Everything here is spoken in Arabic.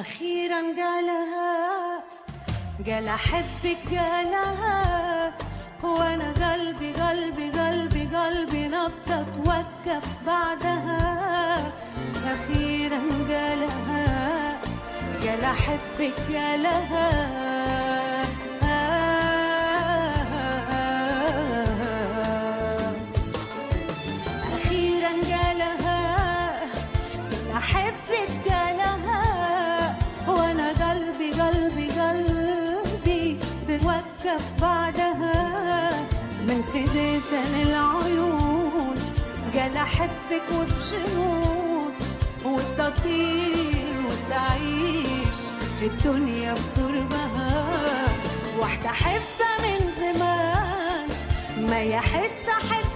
أخيرا قال أحبك قالها، وأنا قلبي نبضة توقف بعدها. أخيرا قال أحبك قالها. أخيرا قال أحبك قالها، وأنا قلبي بتوقف بعدها. من سديتن العيون قال أحبك وبشنون، وتطير وتعيش في الدنيا بقربها. واحدة أحبها من زمان ما يحس أحب